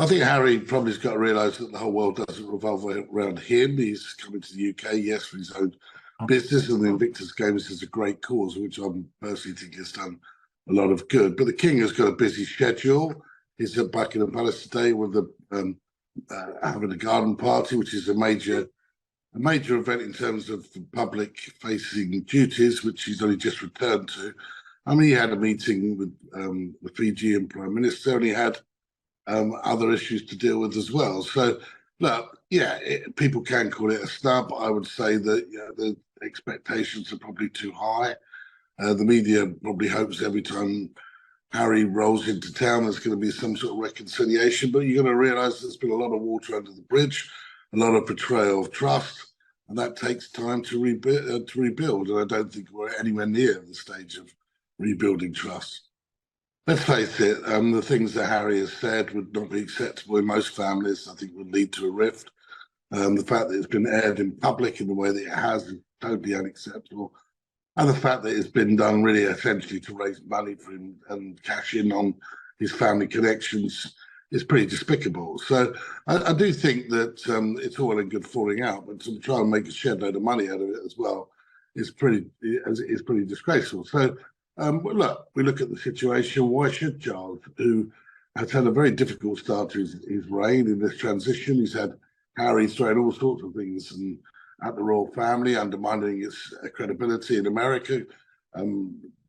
I think Harry probably has got to realise that the whole world doesn't revolve around him. He's coming to the UK, yes, for his own business, and the Invictus Games is a great cause, which I personally think has done a lot of good. But the King has got a busy schedule. He's at Buckingham Palace today with having a garden party, which is a major event in terms of public-facing duties, which he's only just returned to. I mean, he had a meeting with the Fijian Prime Minister, and he had other issues to deal with as well. So, look, yeah, people can call it a snub. I would say that the expectations are probably too high. The media probably hopes every time Harry rolls into town there's going to be some sort of reconciliation, but you're going to realise there's been a lot of water under the bridge, a lot of betrayal of trust, and that takes time to rebuild. And I don't think we're anywhere near the stage of rebuilding trust. Let's face it, the things that Harry has said would not be acceptable in most families. I think would lead to a rift. The fact that it's been aired in public in the way that it has is totally unacceptable. And the fact that it's been done really essentially to raise money for him and cash in on his family connections is pretty despicable. So I do think that it's all in good falling out, but to try and make a shed load of money out of it as well is pretty disgraceful. So look, we look at the situation. Why should Charles, who has had a very difficult start to his reign in this transition, he's had Harry throwing all sorts of things and at the royal family, undermining its credibility in America,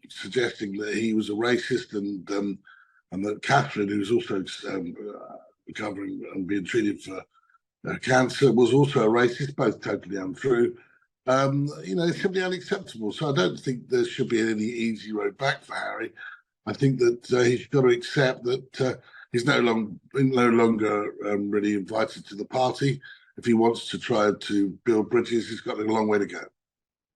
suggesting that he was a racist, and that Catherine, who's also recovering and being treated for cancer, was also a racist, both totally untrue. It's simply unacceptable. So I don't think there should be any easy road back for Harry. I think that he's got to accept that he's no longer really invited to the party. If he wants to try to build bridges, he's got a long way to go.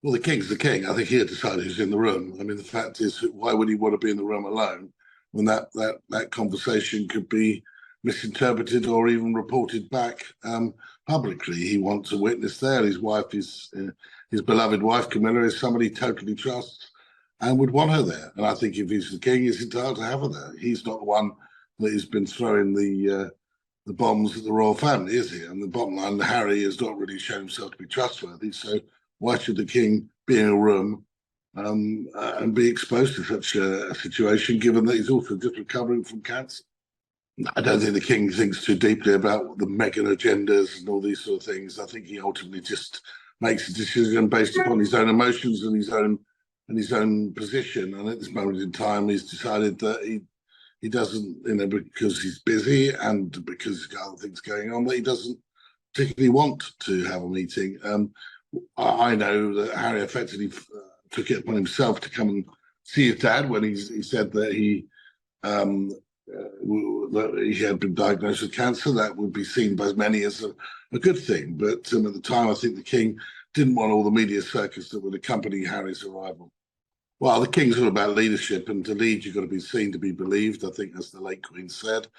Well, the King's the King. I think he'll decide who's in the room. I mean, the fact is, why would he want to be in the room alone when that conversation could be misinterpreted or even reported back publicly? He wants a witness there. His wife is his beloved wife, Camilla, is somebody he totally trusts and would want her there. And I think if he's the King, he's entitled to have her there. He's not the one that has been throwing the bombs at the royal family, is he? And the bottom line, Harry has not really shown himself to be trustworthy. So why should the King be in a room and be exposed to such a situation, given that he's also just recovering from cancer? I don't think the King thinks too deeply about the Meghan agendas and all these sort of things. I think he ultimately just makes a decision based upon his own emotions and his own position. And at this moment in time, he's decided that he doesn't, because he's busy and because he's got other things going on, that he doesn't particularly want to have a meeting. I know that Harry effectively took it upon himself to come and see his dad when he said that he had been diagnosed with cancer. That would be seen by many as a good thing. But at the time, I think the King didn't want all the media circus that would accompany Harry's arrival. Well, the King's all about leadership, and to lead, you've got to be seen to be believed, I think, as the late Queen said.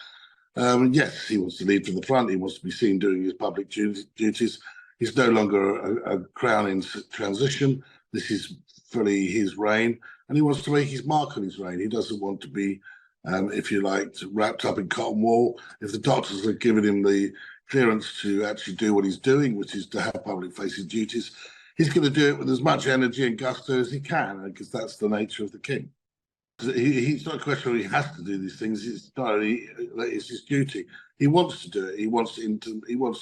Yes, he wants to lead from the front. He wants to be seen doing his public duties. He's no longer a crown in transition. This is fully his reign, and he wants to make his mark on his reign. He doesn't want to be, if you like, wrapped up in cotton wool. If the doctors have given him the clearance to actually do what he's doing, which is to have public-facing duties, he's going to do it with as much energy and gusto as he can, because that's the nature of the King. He's not a question where he has to do these things. It's his duty. He wants to do it. He wants to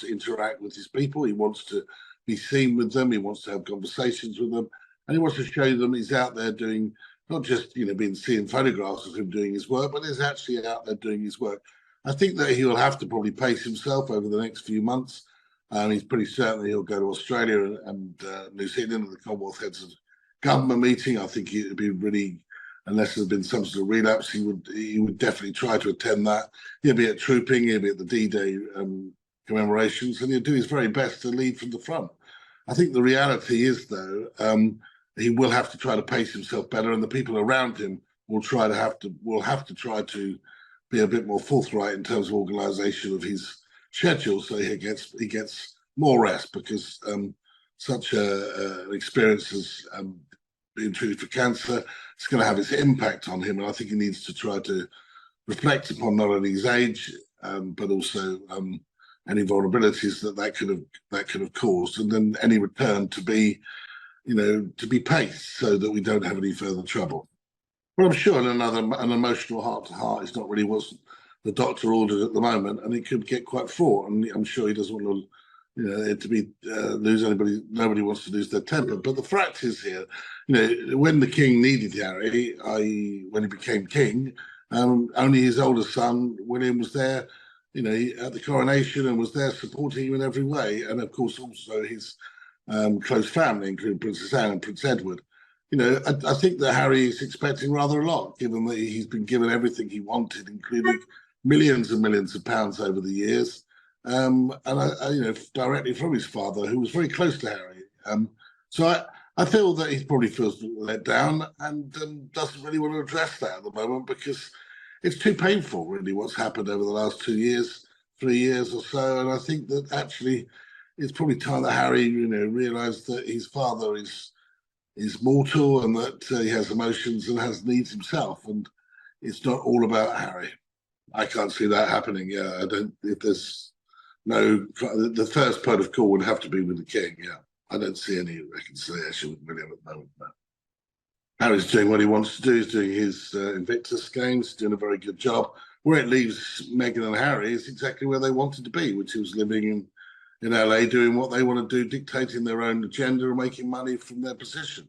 interact with his people. He wants to be seen with them. He wants to have conversations with them, and he wants to show them he's out there doing, not just being seen photographs of him doing his work, but he's actually out there doing his work. I think that he will have to probably pace himself over the next few months. He's pretty certain that he'll go to Australia and New Zealand at the Commonwealth Heads of Government meeting. I think it would be really, unless there's been some sort of relapse, he would definitely try to attend that. He'll be at trooping, he'll be at the D-Day commemorations, and he'll do his very best to lead from the front. I think the reality is, though, he will have to try to pace himself better, and the people around him will have to try to be a bit more forthright in terms of organisation of his schedule, so he gets more rest, because such an experience as being treated for cancer, it's going to have its impact on him, and I think he needs to try to reflect upon not only his age, but also any vulnerabilities that could have caused, and then any return to be, to be paced so that we don't have any further trouble. But I'm sure an emotional heart-to-heart is not really what the doctor ordered at the moment, and it could get quite fraught. And I'm sure he doesn't want to, it to be lose anybody. Nobody wants to lose their temper. But the fact is here, when the king needed Harry, when he became king, only his older son William was there, at the coronation, and was there supporting him in every way. And of course, also his close family, including Princess Anne and Prince Edward. I think that Harry is expecting rather a lot, given that he's been given everything he wanted, including millions and millions of pounds over the years, and directly from his father, who was very close to Harry. So I feel that he probably feels let down and doesn't really want to address that at the moment, because it's too painful, really, what's happened over the last 2 years, 3 years or so. And I think that actually it's probably time that Harry, realised that his father is mortal, and that he has emotions and has needs himself, and it's not all about Harry. I can't see that happening. Yeah, I don't. If there's the first point of call would have to be with the king. Yeah, I don't see any reconciliation with William at the moment. No. Harry's doing what he wants to do. He's doing his Invictus games, doing a very good job. Where it leaves Meghan and Harry is exactly where they wanted to be, which was living in LA, doing what they want to do, dictating their own agenda and making money from their position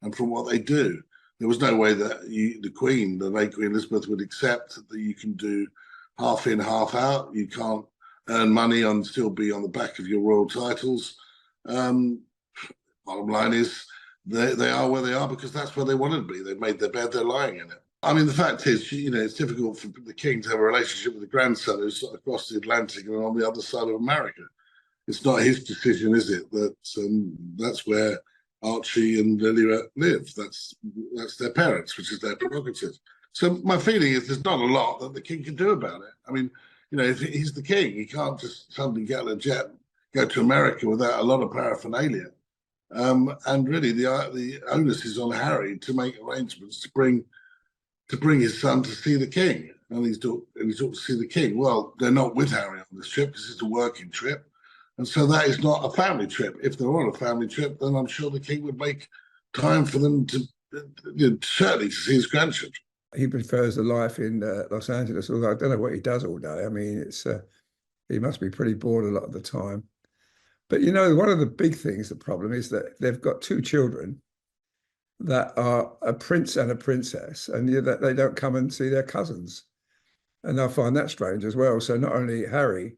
and from what they do. There was no way that the late Queen Elizabeth, would accept that you can do half in, half out. You can't earn money and still be on the back of your royal titles. Bottom line is they are where they are because that's where they wanted to be. They've made their bed, they're lying in it. I mean, the fact is, it's difficult for the king to have a relationship with the grandson who's across the Atlantic and on the other side of America. It's not his decision, is it? That's where Archie and Lily live. That's their parents, which is their prerogative. So my feeling is there's not a lot that the king can do about it. I mean, if he's the king, he can't just suddenly get on a jet, go to America without a lot of paraphernalia. And really, the onus is on Harry to make arrangements to bring his son to see the king. And he's ought to see the king. Well, they're not with Harry on this trip because it's a working trip. And so that is not a family trip. If they were on a family trip, then I'm sure the king would make time for them to certainly to see his grandchildren. He prefers the life in Los Angeles, although I don't know what he does all day. I mean, he must be pretty bored a lot of the time. But, one of the big things, the problem is that they've got 2 children that are a prince and a princess, and that they don't come and see their cousins. And I find that strange as well. So not only Harry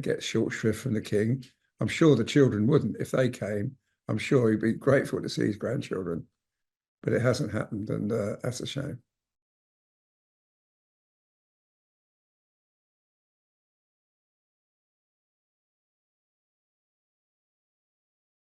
gets short shrift from the king, I'm sure the children wouldn't. If they came, I'm sure he'd be grateful to see his grandchildren. But it hasn't happened, and that's a shame.